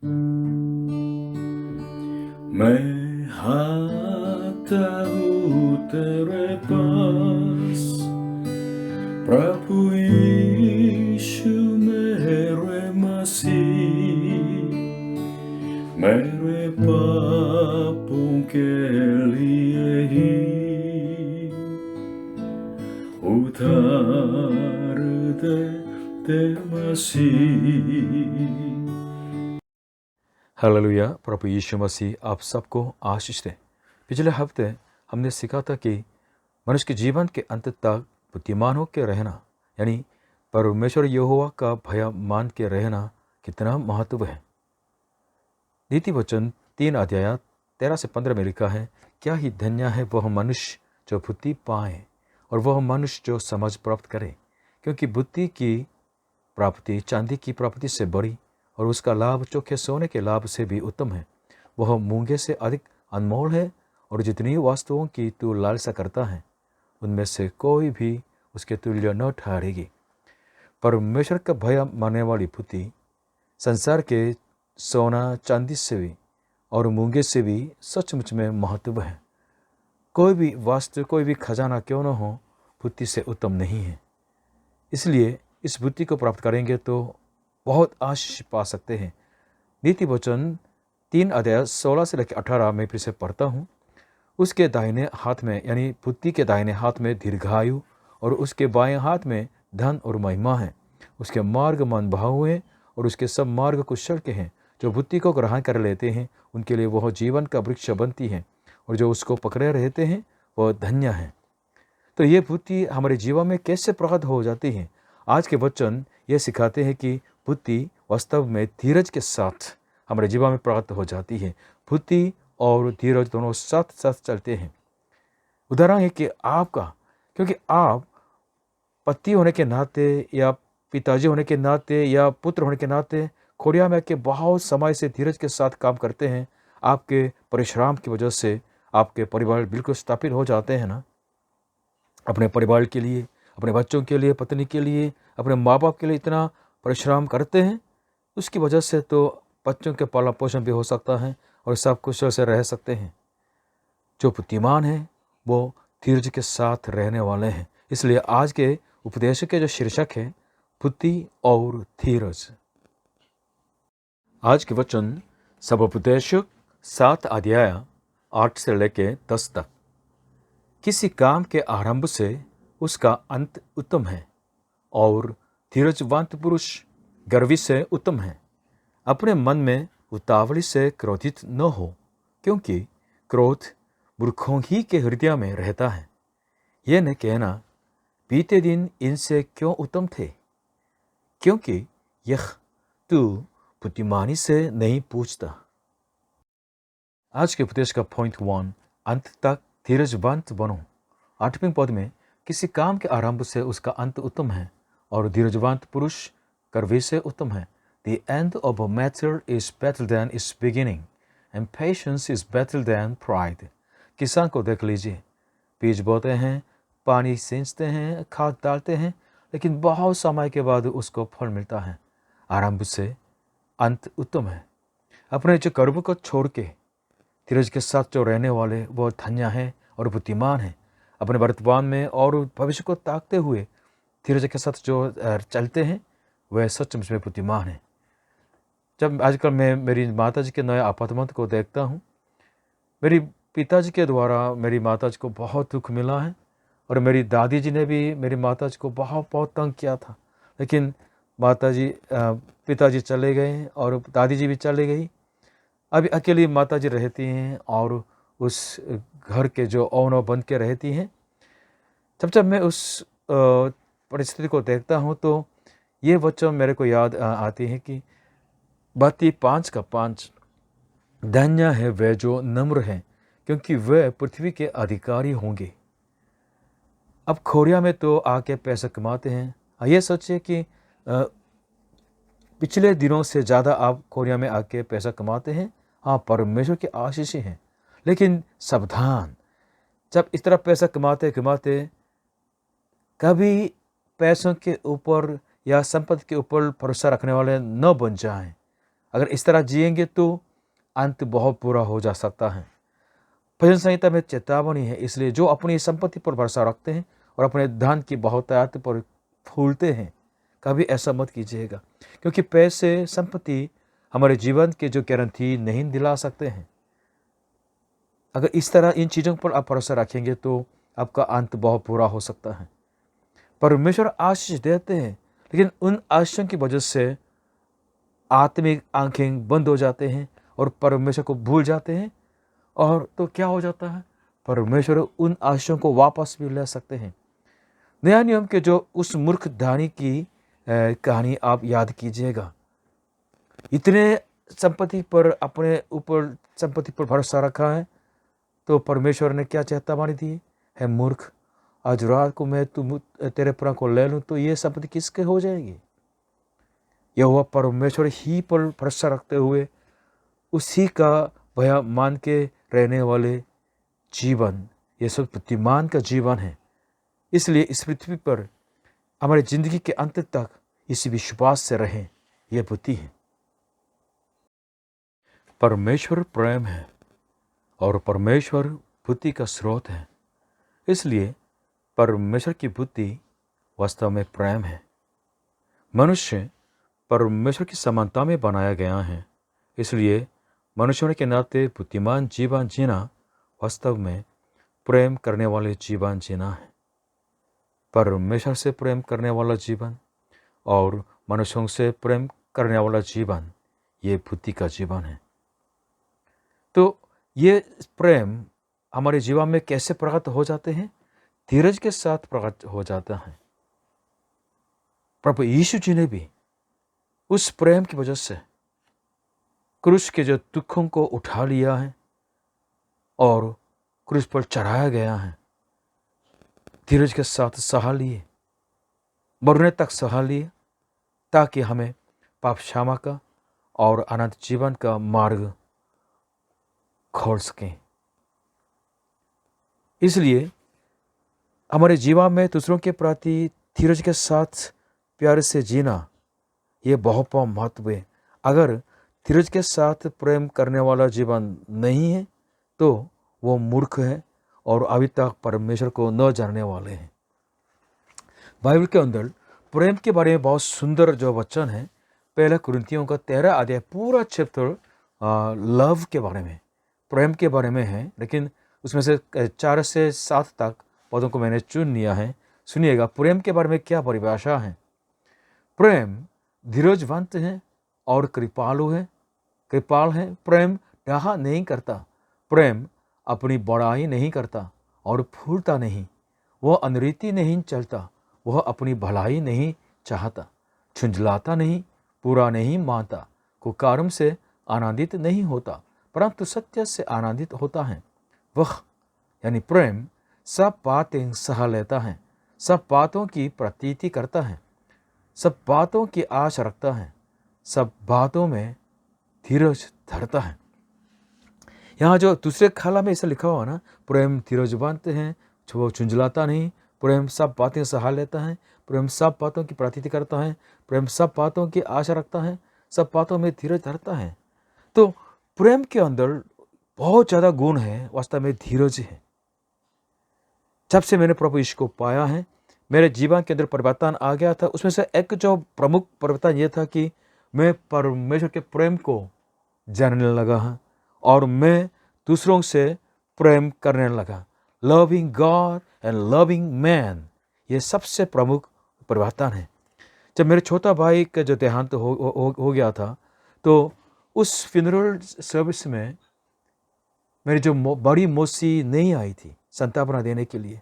मैं आता हूँ तेरे पास, प्रभु यीशु मेरे मसीह, मेरे पापों के लिए ही उधार दे मसीह। हालेलुया। प्रभु यीशु मसीह आप सबको आशीष दे। पिछले हफ्ते हमने सीखा था कि मनुष्य के जीवन के अंत तक बुद्धिमान होकर रहना, यानी परमेश्वर यहोवा का भय मान के रहना कितना महत्व है। नीति वचन 3 अध्याय 13 से 15 में लिखा है, क्या ही धन्य है वह मनुष्य जो बुद्धि पाए और वह मनुष्य जो समझ प्राप्त करे, क्योंकि बुद्धि की प्राप्ति चांदी की प्राप्ति से बड़ी और उसका लाभ चोखे सोने के लाभ से भी उत्तम है। वह मूंगे से अधिक अनमोल है और जितनी वस्तुओं की तू लालसा करता है उनमें से कोई भी उसके तुल्य न ठहरेगी। परमेश्वर का भय मानने वाली बुद्धि संसार के सोना चांदी से भी और मूंगे से भी सचमुच में महत्व है। कोई भी वस्तु, कोई भी खजाना क्यों न हो, बुद्धि से उत्तम नहीं है। इसलिए इस बुद्धि को प्राप्त करेंगे तो बहुत आशीष पा सकते हैं। नीति वचन 3 अध्याय 16 से लेकर 18 में फिर से पढ़ता हूँ। उसके दाहिने हाथ में, यानी बुद्धि के दाहिने हाथ में दीर्घायु और उसके बाएं हाथ में धन और महिमा है। उसके मार्ग मन भाव है और उसके सब मार्ग कुशल के हैं। जो बुद्धि को ग्रहण कर लेते हैं उनके लिए वह जीवन का वृक्ष बनती है और जो उसको पकड़े रहते हैं वह धन्य है। तो ये बुद्धि हमारे जीवन में कैसे प्राप्त हो जाती है? आज के वचन ये सिखाते हैं कि बुद्धि वास्तव में धीरज के साथ हमारे जीवन में प्राप्त हो जाती है। बुद्धि और धीरज दोनों साथ साथ चलते हैं। उदाहरण है कि आपका, क्योंकि आप पति होने के नाते या पिताजी होने के नाते या पुत्र होने के नाते खोरिया में के बहुत समय से धीरज के साथ काम करते हैं। आपके परिश्रम की वजह से आपके परिवार बिल्कुल स्थापित हो जाते हैं ना। अपने परिवार के लिए, अपने बच्चों के लिए, पत्नी के लिए, अपने माँ बाप के लिए इतना परिश्रम करते हैं, उसकी वजह से तो बच्चों के पालन पोषण भी हो सकता है और सब कुशल से रह सकते हैं। जो बुद्धिमान है वो धीरज के साथ रहने वाले हैं। इसलिए आज के उपदेश के जो शीर्षक है, बुद्धि और धीरज। आज के वचन सब उपदेशक 7 अध्याय 8 से लेके 10 तक। किसी काम के आरंभ से उसका अंत उत्तम है और धीरजवंत पुरुष गर्वी से उत्तम है। अपने मन में उतावली से क्रोधित न हो, क्योंकि क्रोध मूर्खों ही के हृदय में रहता है। यह न कहना, बीते दिन इनसे क्यों उत्तम थे, क्योंकि यह तू बुद्धिमानी से नहीं पूछता। आज के उपदेश का पॉइंट 1, अंत तक धीरजवंत बनो। 8वें पद में, किसी काम के आरंभ से उसका अंत उत्तम है और धीरजवंत पुरुष गर्वी से उत्तम है। The end of a matter is better than its beginning, and patience is better than pride. किसान को देख लीजिए, बीज बोते हैं, पानी सींचते हैं, खाद डालते हैं, लेकिन बहुत समय के बाद उसको फल मिलता है। आरंभ से अंत उत्तम है। अपने जो कर्म को छोड़ के धीरज के साथ जो रहने वाले वो धन्य हैं और बुद्धिमान हैं। अपने वर्तमान में और भविष्य को ताकते हुए धीरज के साथ जो चलते हैं वह सचमुच में बुद्धिमान हैं। जब आजकल मैं मेरी माताजी के नए अपार्टमेंट को देखता हूँ, मेरी पिताजी के द्वारा मेरी माताजी को बहुत दुख मिला है और मेरी दादी जी ने भी मेरी माताजी को बहुत बहुत तंग किया था। लेकिन पिताजी चले गए और दादी जी भी चले गई। अभी अकेली माताजी रहती हैं और उस घर के जो ओनर बन के रहती हैं। जब मैं उस परिस्थिति को देखता हूँ तो ये वचन मेरे को याद आती है कि बाती 5 का 5, धन्य है वे जो नम्र हैं, क्योंकि वे पृथ्वी के अधिकारी होंगे। अब खोरिया में तो आके पैसा कमाते हैं। ये सोचिए कि पिछले दिनों से ज़्यादा आप खोरिया में आके पैसा कमाते हैं। हाँ, परमेश्वर की आशीष हैं, लेकिन सावधान, जब इस तरह पैसा कमाते कमाते कभी पैसों के ऊपर या संपत्ति के ऊपर भरोसा रखने वाले न बन जाएं। अगर इस तरह जिएंगे तो अंत बहुत बुरा हो जा सकता है। भजन संहिता में चेतावनी है, इसलिए जो अपनी संपत्ति पर भरोसा रखते हैं और अपने धन की बहुतायत पर फूलते हैं, कभी ऐसा मत कीजिएगा, क्योंकि पैसे, संपत्ति हमारे जीवन के जो गारंटी नहीं दिला सकते हैं। अगर इस तरह इन चीज़ों पर आप भरोसा रखेंगे तो आपका अंत बहुत बुरा हो सकता है। परमेश्वर आशीष देते हैं, लेकिन उन आशीषों की वजह से आत्मिक आंखें बंद हो जाते हैं और परमेश्वर को भूल जाते हैं, और तो क्या हो जाता है, परमेश्वर उन आशीषों को वापस भी ले सकते हैं। नया नियम के जो उस मूर्ख दानी की कहानी आप याद कीजिएगा। इतने संपत्ति पर, अपने ऊपर संपत्ति पर भरोसा रखा है, तो परमेश्वर ने क्या चेतावनी दी है, मूर्ख, आज रात को मैं तेरे प्राण को ले लूँ तो ये संपत्ति किसके हो जाएगी। यहोवा परमेश्वर ही पर भरोसा रखते हुए उसी का भय मान के रहने वाले जीवन, ये सब बुद्धिमान का जीवन है। इसलिए इस पृथ्वी पर हमारी जिंदगी के अंत तक इसी विश्वास से रहें, यह बुद्धि है। परमेश्वर प्रेम है और परमेश्वर बुद्धि का स्रोत है। इसलिए परमेश्वर की बुद्धि वास्तव में प्रेम है। मनुष्य परमेश्वर की समानता में बनाया गया है, इसलिए मनुष्यों के नाते बुद्धिमान जीवन जीना वास्तव में प्रेम करने वाले जीवन जीना है। परमेश्वर से प्रेम करने वाला जीवन और मनुष्यों से प्रेम करने वाला जीवन, ये बुद्धि का जीवन है। तो ये प्रेम हमारे जीवन में कैसे प्रकट हो जाते हैं? धीरज के साथ प्रकट हो जाता है। प्रभु यीशु जी ने भी उस प्रेम की वजह से क्रूस के जो दुखों को उठा लिया है और क्रूस पर चढ़ाया गया है, धीरज के साथ सहा लिए, मरने तक सहा लिए, ताकि हमें पाप क्षमा का और अनंत जीवन का मार्ग खोल सकें। इसलिए हमारे जीवन में दूसरों के प्रति धीरज के साथ प्यार से जीना, ये बहुत महत्व है। अगर धीरज के साथ प्रेम करने वाला जीवन नहीं है तो वो मूर्ख है और अभी तक परमेश्वर को न जानने वाले हैं। बाइबल के अंदर प्रेम के बारे में बहुत सुंदर जो वचन है, पहला कुरिन्थियों का 13 अध्याय, पूरा चैप्टर लव के बारे में, प्रेम के बारे में है, लेकिन उसमें से 4 से 7 तक पदों को मैंने चुन लिया है। सुनिएगा प्रेम के बारे में क्या परिभाषा है। प्रेम धीरजवंत है और कृपालु है, कृपाल है। प्रेम डाहा नहीं करता, प्रेम अपनी बड़ाई नहीं करता और फूलता नहीं, वह अनरीति नहीं चलता, वह अपनी भलाई नहीं चाहता, झुंझलाता नहीं, पूरा नहीं मानता, कुकर्म से आनंदित नहीं होता, परंतु सत्य से आनंदित होता है। वह यानी प्रेम सब बातें सह लेता है, सब बातों की प्रतीति करता है, सब बातों की आश रखता है, सब बातों में धीरज धरता है। यहाँ जो दूसरे खाला में ऐसा लिखा हुआ ना, प्रेम धीरजवंत है, वो झुंझलाता नहीं, प्रेम सब बातें सहा लेता है, प्रेम सब बातों की प्रतीति करता है, प्रेम सब बातों की आशा रखता है, सब बातों में धीरज धरता है। तो प्रेम के अंदर बहुत ज़्यादा गुण है, वास्तव में धीरज है। जब से मैंने प्रभु यीशु को पाया है, मेरे जीवन के अंदर परिवर्तन आ गया था। उसमें से एक जो प्रमुख परिवर्तन ये था कि मैं परमेश्वर के प्रेम को जानने लगा है और मैं दूसरों से प्रेम करने लगा। Loving God and loving man, ये सबसे प्रमुख परिवर्तन है। जब मेरे छोटा भाई का जो देहांत हो गया था, तो उस फ्यूनरल सर्विस में मेरी जो बड़ी मौसी नहीं आई थी संतापना देने के लिए,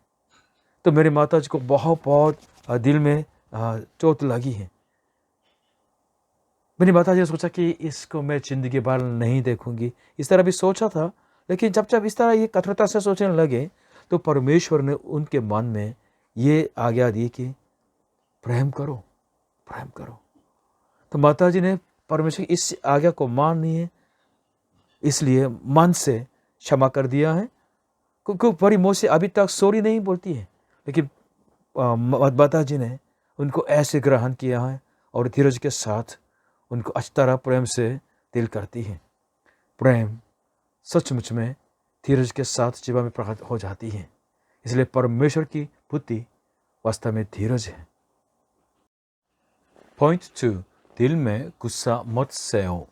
तो मेरी माता जी को बहुत दिल में चोट लगी है। मेरी माता जी ने सोचा कि इसको मैं जिंदगी भर नहीं देखूंगी, इस तरह भी सोचा था। लेकिन जब इस तरह ये कठोरता से सोचने लगे, तो परमेश्वर ने उनके मन में ये आज्ञा दी कि प्रेम करो, प्रेम करो। तो माता जी ने परमेश्वर की इस आज्ञा को मानी है, इसलिए मन से क्षमा कर दिया है। क्योंकि बड़ी मौसी अभी तक सॉरी नहीं बोलती है, लेकिन माता जी ने उनको ऐसे ग्रहण किया है और धीरज के साथ उनको अच्छी तरह प्रेम से दिल करती है। प्रेम सचमुच में धीरज के साथ जीवन में प्रकट हो जाती है। इसलिए परमेश्वर की बुद्धि वास्तव में धीरज है। पॉइंट 2, दिल में गुस्सा मत सेओ।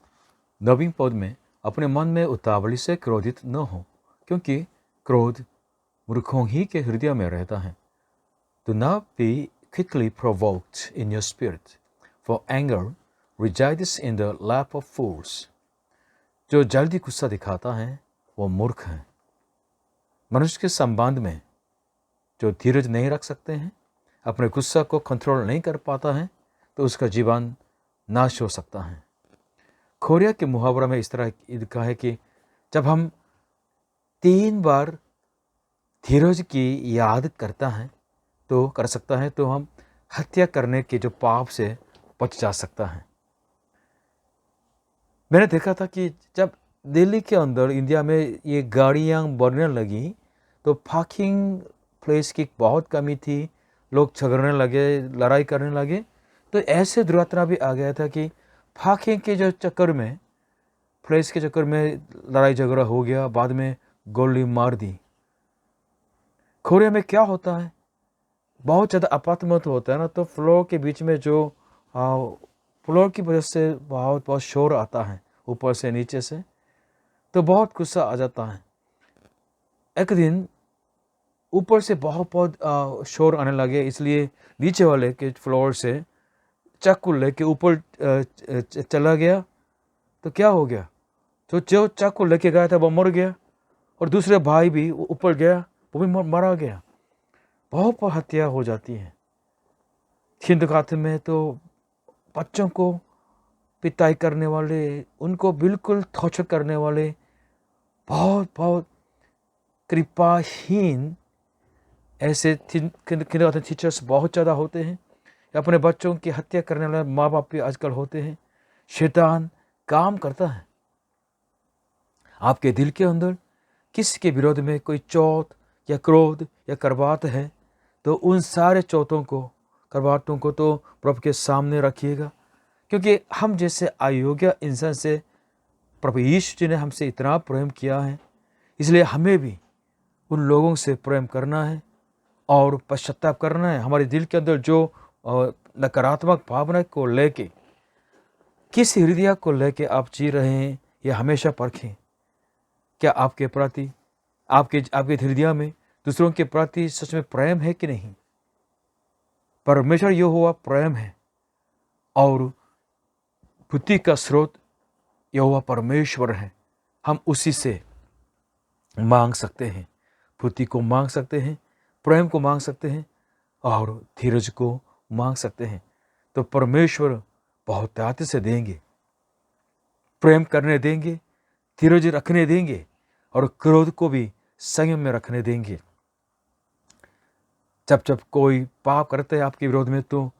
9वीं पद में अपने मन में उतावली से क्रोधित न हो, क्योंकि क्रोध मूर्खों ही के हृदय में रहता है। Do not be quickly provoked in your spirit, for anger resides in the lap of fools. जो जल्दी गुस्सा दिखाता है वो मूर्ख है। मनुष्य के संबंध में जो धीरज नहीं रख सकते हैं, अपने गुस्सा को कंट्रोल नहीं कर पाता है, तो उसका जीवन नाश हो सकता है। कोरिया के मुहावरा में इस तरह लिखा है कि जब हम 3 बार धीरज की याद करता है तो कर सकता है, तो हम हत्या करने के जो पाप से बच जा सकता है। मैंने देखा था कि जब दिल्ली के अंदर इंडिया में ये गाड़ियाँ बढ़ने लगी तो पार्किंग प्लेस की बहुत कमी थी, लोग झगड़ने लगे, लड़ाई करने लगे। तो ऐसे दुर्घटना भी आ गया था कि पार्किंग के जो चक्कर में, प्लेस के चक्कर में लड़ाई झगड़ा हो गया, बाद में गोली मार दी। कोरिया में क्या होता है, बहुत ज़्यादा अपार्टमेंट होता है ना, तो फ्लोर के बीच में जो फ्लोर की वजह से बहुत शोर आता है, ऊपर से नीचे से, तो बहुत गुस्सा आ जाता है। एक दिन ऊपर से बहुत शोर आने लगे, इसलिए नीचे वाले के फ्लोर से चाकू लेके ऊपर चला गया। तो क्या हो गया, जो चाकू लेके गया था वो मर गया, और दूसरे भाई भी ऊपर गया, वो भी मारा गया। बहुत हत्या हो जाती है। खिंदकात में तो बच्चों को पिटाई करने वाले, उनको बिल्कुल टॉर्चर करने वाले, बहुत कृपाहीन ऐसे किंडरगार्टन टीचर्स बहुत ज़्यादा होते हैं। अपने बच्चों की हत्या करने वाले माँ बाप भी आजकल होते हैं। शैतान काम करता है। आपके दिल के अंदर किसी के विरोध में कोई चोट या क्रोध या करवाहट है, तो उन सारे चोटों को, करवाहटों को तो प्रभु के सामने रखिएगा, क्योंकि हम जैसे अयोग्य इंसान से प्रभु यीशु जी ने हमसे इतना प्रेम किया है। इसलिए हमें भी उन लोगों से प्रेम करना है और पश्चाताप करना है। हमारे दिल के अंदर जो नकारात्मक भावना को लेके, किस हृदय को लेके आप जी रहे हैं, यह हमेशा परखें। क्या आपके प्रति, आपके हृदय में दूसरों के प्रति सच में प्रेम है कि नहीं? परमेश्वर यहोवा प्रेम है, और बुद्धि का स्रोत यहोवा परमेश्वर है। हम उसी से मांग सकते हैं, बुद्धि को मांग सकते हैं, प्रेम को मांग सकते हैं, और धीरज को मांग सकते हैं। तो परमेश्वर बहुत त्याग से देंगे, प्रेम करने देंगे, धीरज रखने देंगे, और क्रोध को भी संयम में रखने देंगे। जब कोई पाप करते हैं आपके विरोध में, तो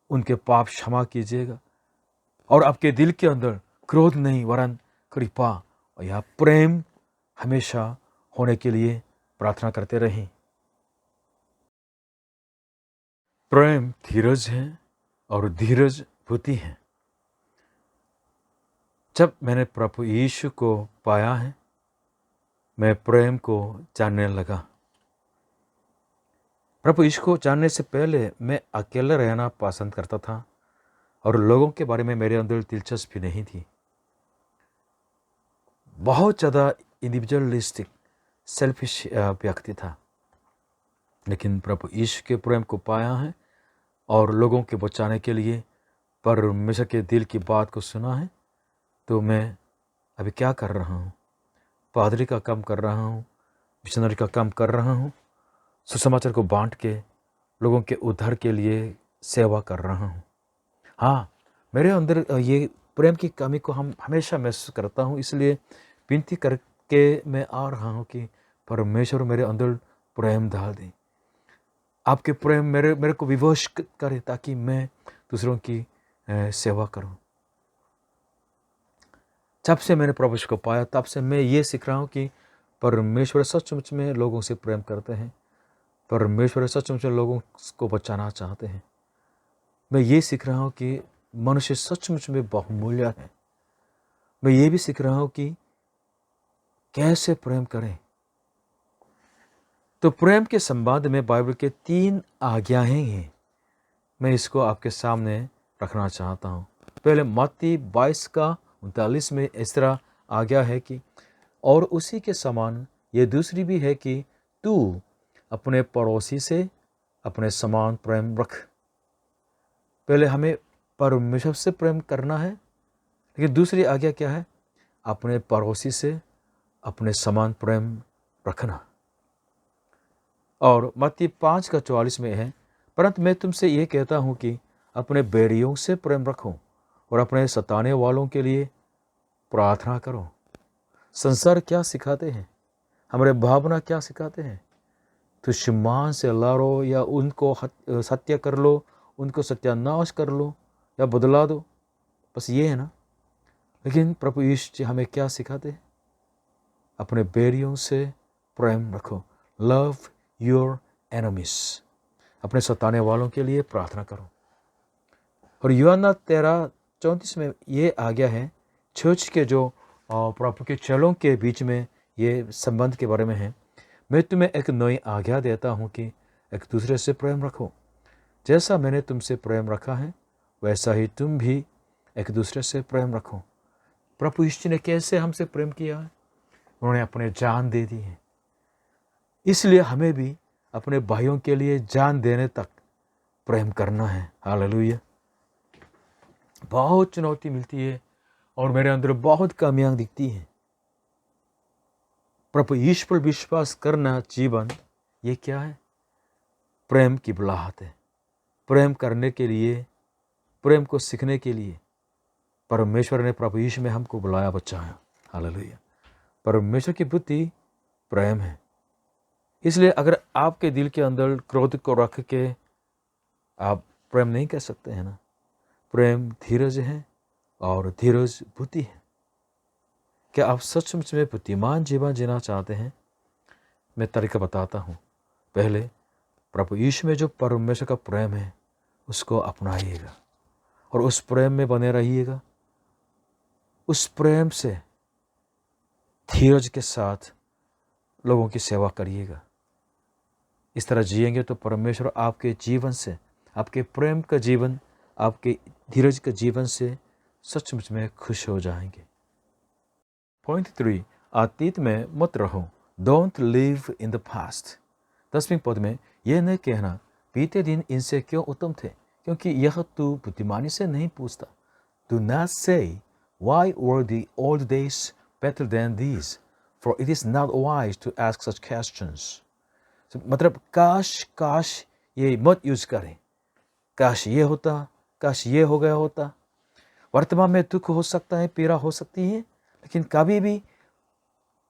उनके पाप क्षमा कीजिएगा, और आपके दिल के अंदर क्रोध नहीं वरन कृपा और यह प्रेम हमेशा होने के लिए प्रार्थना करते रहें। प्रेम धीरज है और धीरज बुद्धि है। जब मैंने प्रभु यीशु को पाया है, मैं प्रेम को जानने लगा। प्रभु यीशु को जानने से पहले मैं अकेले रहना पसंद करता था, और लोगों के बारे में मेरे अंदर दिलचस्पी नहीं थी। बहुत ज़्यादा इंडिविजुअलिस्टिक, सेल्फिश व्यक्ति था। लेकिन प्रभु यीशु के प्रेम को पाया है और लोगों के बचाने के लिए परमेश्वर के दिल की बात को सुना है, तो मैं अभी क्या कर रहा हूँ? पादरी का काम कर रहा हूँ, मिशनरी का काम कर रहा हूँ, सुसमाचार को बांट के लोगों के उद्धार के लिए सेवा कर रहा हूँ। हाँ, मेरे अंदर ये प्रेम की कमी को हम हमेशा महसूस करता हूँ। इसलिए विनती करके मैं आ रहा हूँ कि परमेश्वर मेरे अंदर प्रेम डाल दें। आपके प्रेम मेरे को विवश करे, ताकि मैं दूसरों की सेवा करूं। जब से मैंने प्रभु को पाया, तब से मैं ये सीख रहा हूं कि परमेश्वर सचमुच में लोगों से प्रेम करते हैं। परमेश्वर सचमुच में लोगों को बचाना चाहते हैं। मैं ये सीख रहा हूं कि मनुष्य सचमुच में बहुमूल्य है। मैं ये भी सीख रहा हूं कि कैसे प्रेम करें। तो प्रेम के संबंध में बाइबल के 3 आज्ञाएं हैं। मैं इसको आपके सामने रखना चाहता हूं। पहले मत्ती 22 का 39 में इस तरह आज्ञा है कि और उसी के समान ये दूसरी भी है कि तू अपने पड़ोसी से अपने समान प्रेम रख। पहले हमें परमेश्वर से प्रेम करना है, लेकिन दूसरी आज्ञा क्या है? अपने पड़ोसी से अपने समान प्रेम रखना। और मत्ती 5 का 44 में है, परंतु मैं तुमसे ये कहता हूँ कि अपने बैरियों से प्रेम रखो और अपने सताने वालों के लिए प्रार्थना करो। संसार क्या सिखाते हैं? हमारे भावना क्या सिखाते हैं? दुश्मन से लड़ो या उनको सत्य कर लो, उनको सत्यानाश कर लो या बदला दो, बस ये है ना। लेकिन प्रभु यीशु जी हमें क्या सिखाते हैं? अपने बैरियों से प्रेम रखो। Love your enemies. अपने सताने वालों के लिए प्रार्थना करो। और यूहन्ना 13:34 में ये आज्ञा है, चर्च के जो प्रभु के चेलों के बीच में ये संबंध के बारे में है। मैं तुम्हें एक नई आज्ञा देता हूँ कि एक दूसरे से प्रेम रखो। जैसा मैंने तुमसे प्रेम रखा है वैसा ही तुम भी एक दूसरे से प्रेम रखो। प्रभु यीशु ने कैसे हमसे प्रेम किया है? उन्होंने अपने जान दे दी है। इसलिए हमें भी अपने भाइयों के लिए जान देने तक प्रेम करना है। हालेलुया। बहुत चुनौती मिलती है और मेरे अंदर बहुत कमियां दिखती हैं। प्रभु यीशु पर विश्वास करना जीवन, ये क्या है? प्रेम की बुलाहट है। प्रेम करने के लिए, प्रेम को सीखने के लिए परमेश्वर ने प्रभु यीशु में हमको बुलाया, बचाया। हालेलुया। परमेश्वर की बुद्धि प्रेम है। इसलिए अगर आपके दिल के अंदर क्रोध को रख के आप प्रेम नहीं कर सकते हैं ना। प्रेम धीरज है और धीरज बुद्धि है। क्या आप सचमुच में बुद्धिमान जीवन जीना चाहते हैं? मैं तरीका बताता हूँ। पहले प्रभु यीशु में जो परमेश्वर का प्रेम है उसको अपनाइएगा और उस प्रेम में बने रहिएगा। उस प्रेम से धीरज के साथ लोगों की सेवा करिएगा। इस तरह जिएंगे तो परमेश्वर आपके जीवन से, आपके प्रेम का जीवन, आपके धीरज के जीवन से सचमुच में खुश हो जाएंगे। पॉइंट 3, अतीत में मत रहो। Don't live in the past. 10वें पद में यह नहीं कहना बीते दिन इनसे क्यों उत्तम थे, क्योंकि यह तू बुद्धिमानी से नहीं पूछता। Do not say, why were the old days better than these? For it is not wise to ask such questions. मतलब काश ये मत यूज करें। काश ये होता, काश ये हो गया होता। वर्तमान में दुख हो सकता है, पीड़ा हो सकती है, लेकिन कभी भी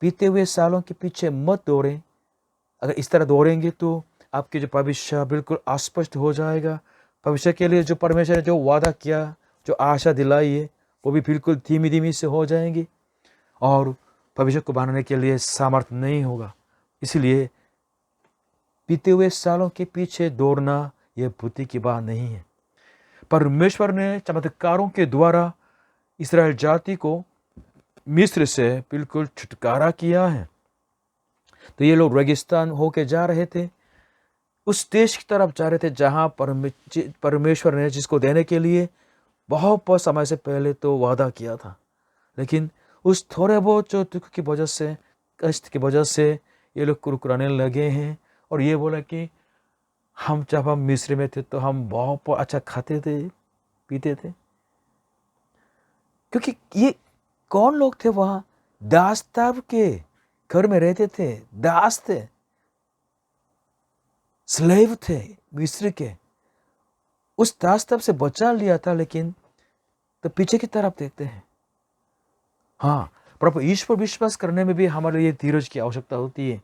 बीते हुए सालों के पीछे मत दौड़ें। अगर इस तरह दौड़ेंगे तो आपके जो भविष्य बिल्कुल अस्पष्ट हो जाएगा। भविष्य के लिए जो परमेश्वर ने जो वादा किया, जो आशा दिलाई है, वो भी बिल्कुल धीमी धीमी से हो जाएंगी और भविष्य को बनाने के लिए सामर्थ्य नहीं होगा। इसलिए बीते हुए सालों के पीछे दौड़ना यह बुद्धि की बात नहीं है। परमेश्वर ने चमत्कारों के द्वारा इस्राएल जाति को मिस्र से बिल्कुल छुटकारा किया है। तो ये लोग रेगिस्तान होके जा रहे थे, उस देश की तरफ जा रहे थे जहाँ परमेश्वर ने जिसको देने के लिए बहुत समय से पहले तो वादा किया था। लेकिन उस थोड़े बहुत जो दुख की वजह से, कष्ट की वजह से ये लोग कुरकुराने लगे हैं और ये बोला कि जब हम मिस्र में थे तो हम बहुत अच्छा खाते थे, पीते थे। क्योंकि ये कौन लोग थे? वहाँ दास्ताव के घर में रहते थे, दास थे, स्लेव थे मिस्र के। उस दास्ताव से बचा लिया था, लेकिन तो पीछे की तरफ देखते हैं। हाँ, प्रभु ईश्वर पर विश्वास करने में भी हमारे लिए धीरज की आवश्यकता होती है।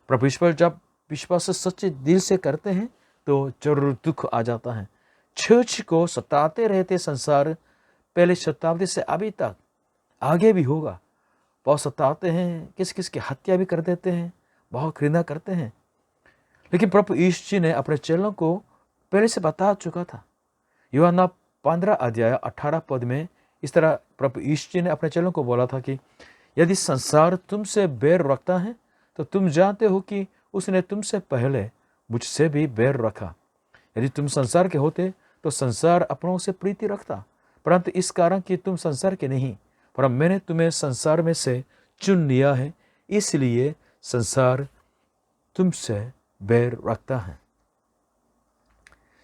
प्रभु ईश्वर जब विश्वास सच्चे दिल से करते हैं तो जरूर दुख आ जाता है। चर्च को सताते रहते संसार, पहले शताब्दी से अभी तक, आगे भी होगा। बहुत सताते हैं, किस की हत्या भी कर देते हैं, बहुत घृणा करते हैं। लेकिन प्रभु यीशु जी ने अपने चेलों को पहले से बता चुका था। यूहन्ना 15 अध्याय 18 पद में इस तरह प्रभु यीशु जी ने अपने चेलों को बोला था कि यदि संसार तुमसे बैर रखता है तो तुम जानते हो कि उसने तुमसे पहले मुझसे भी बैर रखा। यदि तुम संसार के होते तो संसार अपनों से प्रीति रखता, परंतु इस कारण कि तुम संसार के नहीं, पर मैंने तुम्हें संसार में से चुन लिया है, इसलिए संसार तुमसे बैर रखता है।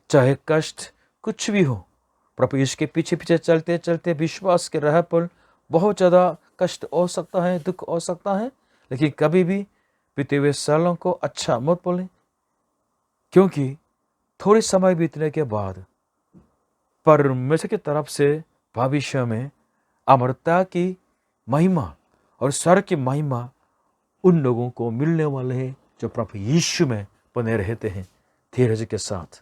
चाहे कष्ट कुछ भी हो, प्रभु यीशु के पीछे पीछे चलते चलते विश्वास के राह पर बहुत ज़्यादा कष्ट हो सकता है, दुख हो सकता है, लेकिन कभी भी बीते हुए सालों को अच्छा मत बोलें, क्योंकि थोड़ी समय बीतने के बाद परमेश्वर की तरफ से भविष्य में अमरता की महिमा और स्वर्ग की महिमा उन लोगों को मिलने वाले हैं जो प्रभु यीशु में बने रहते हैं धीरज के साथ।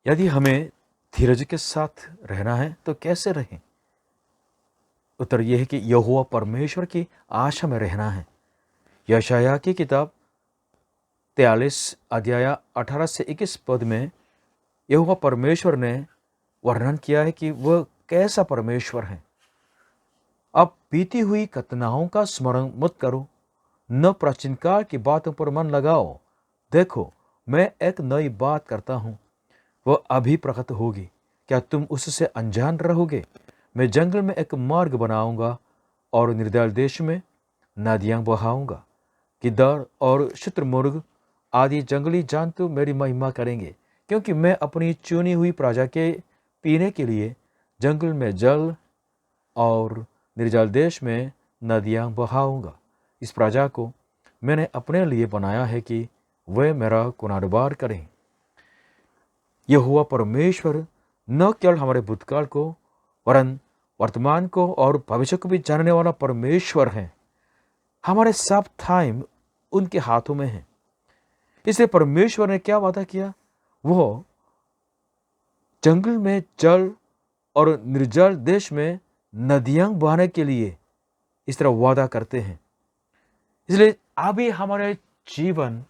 यदि हमें धीरज के साथ रहना है तो कैसे रहें? उत्तर यह है कि यहोवा परमेश्वर की आशा में रहना है। यशायाह की किताब 43 अध्याय 18 से 21 पद में यहोवा परमेश्वर ने वर्णन किया है कि वह कैसा परमेश्वर है। अब बीती हुई घटनाओं का स्मरण मत करो, न प्राचीन काल की बातों पर मन लगाओ। देखो, मैं एक नई बात करता हूँ, वह अभी प्रकट होगी, क्या तुम उससे अनजान रहोगे? मैं जंगल में एक मार्ग बनाऊंगा और निर्दल देश में नदियां बहाऊंगा। गिद्दड़ और शुतुरमुर्ग आदि जंगली जंतु मेरी महिमा करेंगे, क्योंकि मैं अपनी चुनी हुई प्रजा के पीने के लिए जंगल में जल और निर्जल देश में नदियां बहाऊंगा। इस प्रजा को मैंने अपने लिए बनाया है कि वे मेरा गुणगान करें। यहोवा परमेश्वर न केवल हमारे भूतकाल को वरन वर्तमान को और भविष्य को भी जानने वाला परमेश्वर है। हमारे सब टाइम उनके हाथों में है। इसलिए परमेश्वर ने क्या वादा किया? वो जंगल में जल और निर्जल देश में नदियां बहाने के लिए इस तरह वादा करते हैं। इसलिए अभी हमारे जीवन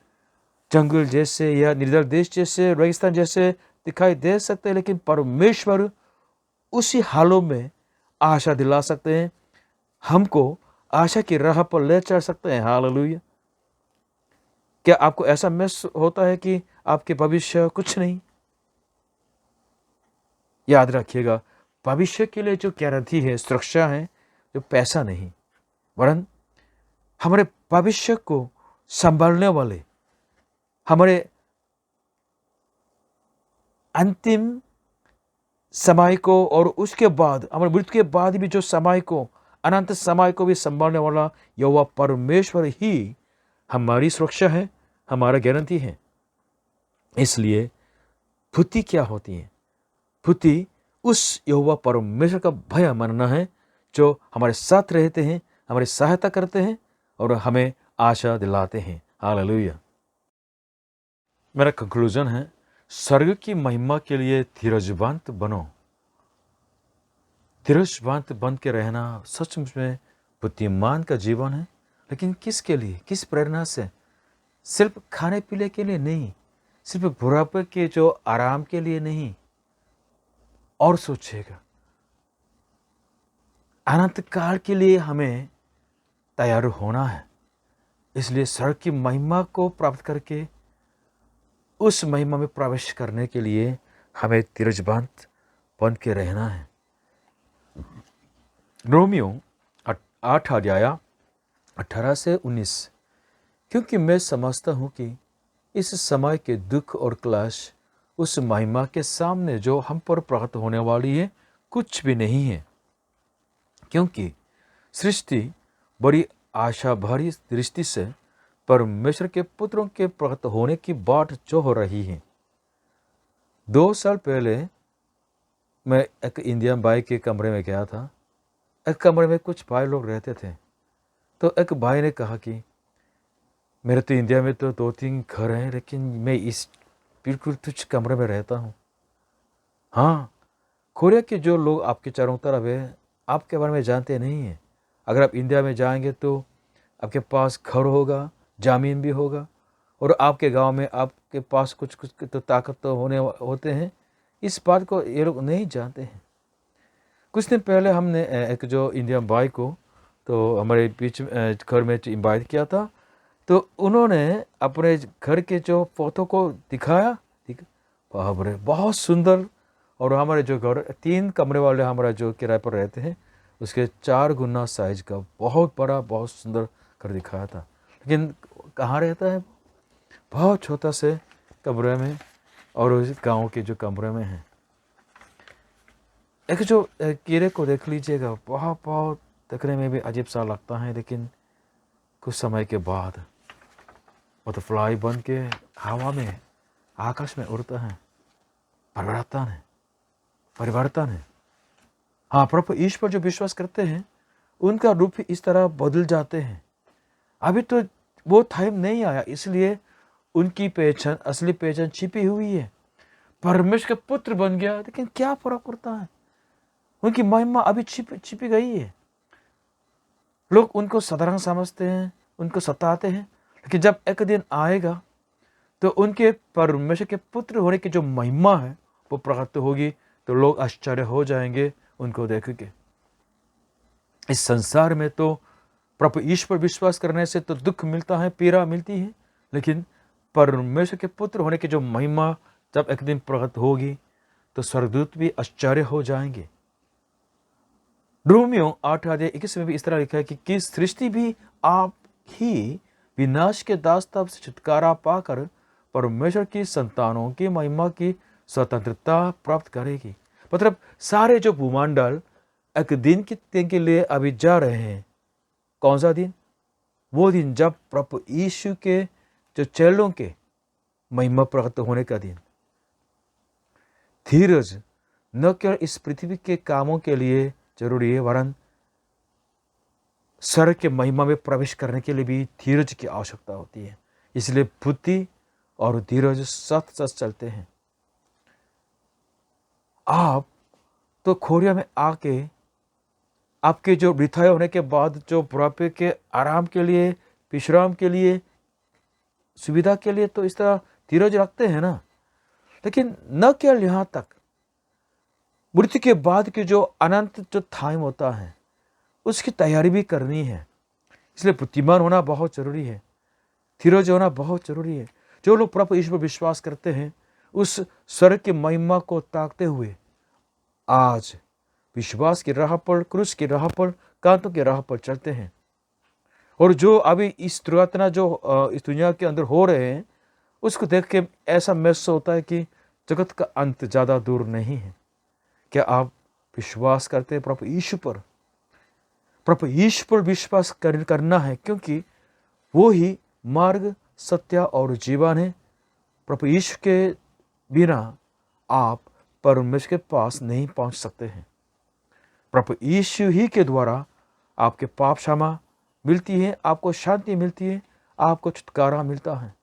जंगल जैसे या निर्जल देश जैसे, रेगिस्तान जैसे दिखाई दे सकते हैं, लेकिन परमेश्वर उसी हालों में आशा दिला सकते हैं, हमको आशा की राह पर ले चल सकते हैं। हालेलुया। क्या आपको ऐसा महसूस होता है कि आपके भविष्य कुछ नहीं? याद रखिएगा, भविष्य के लिए जो गारंटी है, सुरक्षा है, जो पैसा नहीं, वरन हमारे भविष्य को संभालने वाले, हमारे अंतिम समय को और उसके बाद हमारे मृत्यु के बाद भी जो समय को, अनंत समय को भी संभालने वाला यहोवा परमेश्वर ही हमारी सुरक्षा है, हमारा गारंटी है। इसलिए फुर्ती क्या होती है? फुर्ती उस यहोवा परमेश्वर का भय मानना है जो हमारे साथ रहते हैं, हमारी सहायता करते हैं और हमें आशा दिलाते हैं। हालेलुया। मेरा कंक्लूजन है, स्वर्ग की महिमा के लिए धीरजवंत बनो। धीरजवंत बन के रहना सचमुच में बुद्धिमान का जीवन है, लेकिन किसके लिए, किस प्रेरणा से? सिर्फ खाने पीने के लिए नहीं, सिर्फ बुढ़ापे के जो आराम के लिए नहीं। और सोचिएगा, अनंत काल के लिए हमें तैयार होना है। इसलिए स्वर्ग की महिमा को प्राप्त करके उस महिमा में प्रवेश करने के लिए हमें धीरजवंत बन के रहना है। रोमियो 8 अध्याय 18 से 19। क्योंकि मैं समझता हूँ कि इस समय के दुख और क्लेश उस महिमा के सामने जो हम पर प्रकट होने वाली है कुछ भी नहीं है। क्योंकि सृष्टि बड़ी आशा भरी दृष्टि से परमेश्वर के पुत्रों के प्रकट होने की बाट जोह रही है। 2 साल पहले मैं एक इंडियन भाई के कमरे में गया था। एक कमरे में कुछ भाई लोग रहते थे, तो एक भाई ने कहा कि मेरे तो इंडिया में तो 2-3 घर हैं, लेकिन मैं इस बिल्कुल तुच्छ कमरे में रहता हूँ। हाँ, कोरिया के जो लोग आपके चारों तरफ है, आपके बारे में जानते नहीं हैं। अगर आप इंडिया में जाएंगे तो आपके पास घर होगा, ज़मीन भी होगा, और आपके गांव में आपके पास कुछ कुछ तो ताकत तो होते हैं। इस बात को ये लोग नहीं जानते हैं। कुछ दिन पहले हमने एक जो इंडियन भाई को तो हमारे बीच घर में इनवाइट किया था, तो उन्होंने अपने घर के जो फोटो को दिखाया, बाप रे बहुत सुंदर। और हमारे जो घर 3 कमरे वाले हमारा जो किराए पर रहते हैं उसके 4 गुना साइज का बहुत बड़ा बहुत सुंदर घर दिखाया था। लेकिन कहाँ रहता है? बहुत छोटा से कमरे में, और उस गाँव के जो कमरे में है। एक जो कीड़े को देख लीजिएगा, बहुत बहुत देखने में भी अजीब सा लगता है, लेकिन कुछ समय के बाद बटरफ्लाई बन के हवा में आकाश में उड़ता है। परिवर्तन है। हाँ, प्रभु ईश्वर पर जो विश्वास करते हैं उनका रूप ही इस तरह बदल जाते हैं। अभी तो वो टाइम नहीं आया, इसलिए उनकी पहचान, असली पहचान छिपी हुई है। परमेश्वर के पुत्र बन गया, लेकिन क्या फर्क पड़ता है? उनकी महिमा अभी छिपी गई है। लोग उनको साधारण समझते हैं, उनको सताते हैं, लेकिन जब एक दिन आएगा तो उनके परमेश्वर के पुत्र होने की जो महिमा है वो प्रकट होगी, तो लोग आश्चर्य हो जाएंगे उनको देख के। इस संसार में तो प्रभु ईश्वर विश्वास करने से तो दुख मिलता है, पीड़ा मिलती है, लेकिन परमेश्वर के पुत्र होने की जो महिमा जब एक दिन प्रकट होगी तो स्वर्गदूत भी आश्चर्य हो जाएंगे। रोमियो 8:21 में भी इस तरह लिखा है कि सृष्टि भी आप ही विनाश के दास्ताव से छुटकारा पाकर परमेश्वर की संतानों की महिमा की स्वतंत्रता प्राप्त करेगी। मतलब सारे जो भूमंडल एक दिन के लिए अभी जा रहे हैं। कौन सा दिन? वो दिन जब प्रभु यीशु के जो चेलों के महिमा प्रकट होने का दिन। धीरज न केवल इस पृथ्वी के कामों के लिए जरूरी है, वरन स्वर्ग के महिमा में प्रवेश करने के लिए भी धीरज की आवश्यकता होती है। इसलिए बुद्धि और धीरज साथ साथ चलते हैं। आप तो खोरिया में आके आपके जो रिटायर होने के बाद जो बुढ़ापे के आराम के लिए, विश्राम के लिए, सुविधा के लिए तो इस तरह धीरज रखते हैं ना, लेकिन न केवल यहाँ तक, मृत्यु के बाद के जो अनंत जो टाइम होता है उसकी तैयारी भी करनी है। इसलिए बुद्धिमान होना बहुत जरूरी है, धीरज होना बहुत जरूरी है। जो लोग प्रभु ईश्वर विश्वास करते हैं उस स्वर्ग की महिमा को ताकते हुए आज विश्वास की राह पर, क्रूस की राह पर, कांतों की राह पर चलते हैं। और जो अभी इस दुर्घटना जो इस दुनिया के अंदर हो रहे हैं उसको देख के ऐसा महसूस होता है कि जगत का अंत ज़्यादा दूर नहीं है। क्या आप विश्वास करते हैं प्रभु यीशु पर? प्रभु यीशु पर विश्वास करना है, क्योंकि वो ही मार्ग, सत्य और जीवन है। प्रभु यीशु के बिना आप परमेश्वर के पास नहीं पहुंच सकते हैं। प्रभु यीशु ही के द्वारा आपके पाप क्षमा मिलती है, आपको शांति मिलती है, आपको छुटकारा मिलता है।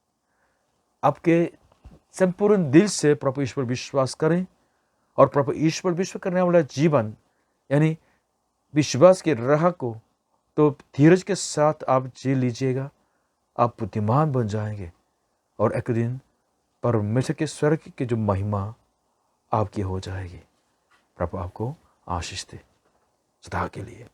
आपके संपूर्ण दिल से प्रभु ईश्वर विश्वास करें, और प्रभु ईश्वर विश्वास करने वाला जीवन यानी विश्वास की राह को तो धीरज के साथ आप जी लीजिएगा। आप बुद्धिमान बन जाएंगे और एक दिन परमेश्वर के स्वर्ग की जो महिमा आपकी हो जाएगी। प्रभु आपको आशीष दे सदा के लिए।